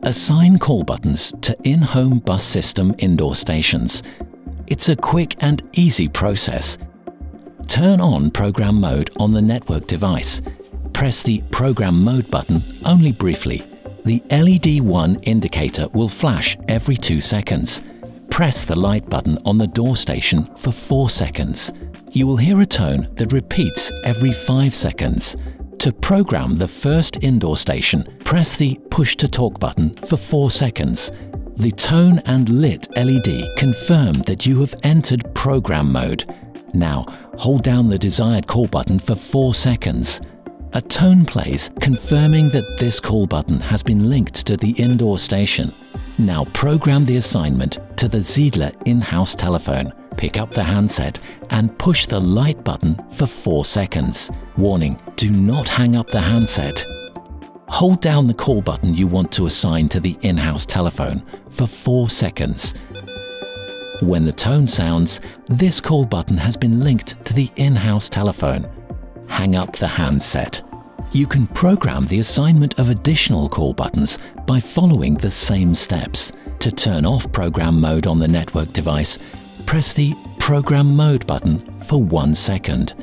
Assign call buttons to in-home bus system indoor stations. It's a quick and easy process. Turn on program mode on the network device. Press the program mode button only briefly. The LED 1 indicator will flash every 2 seconds. Press the light button on the door station for 4 seconds. You will hear a tone that repeats every 5 seconds. To program the first indoor station, press the push to talk button for 4 seconds. The tone and lit LED confirm that you have entered program mode. Now, hold down the desired call button for 4 seconds. A tone plays confirming that this call button has been linked to the indoor station. Now program the assignment to the Zeidler in-house telephone. Pick up the handset and push the light button for 4 seconds. Warning, do not hang up the handset. Hold down the call button you want to assign to the in-house telephone for 4 seconds. When the tone sounds, this call button has been linked to the in-house telephone. Hang up the handset. You can program the assignment of additional call buttons by following the same steps. To turn off program mode on the network device, press the program mode button for 1 second.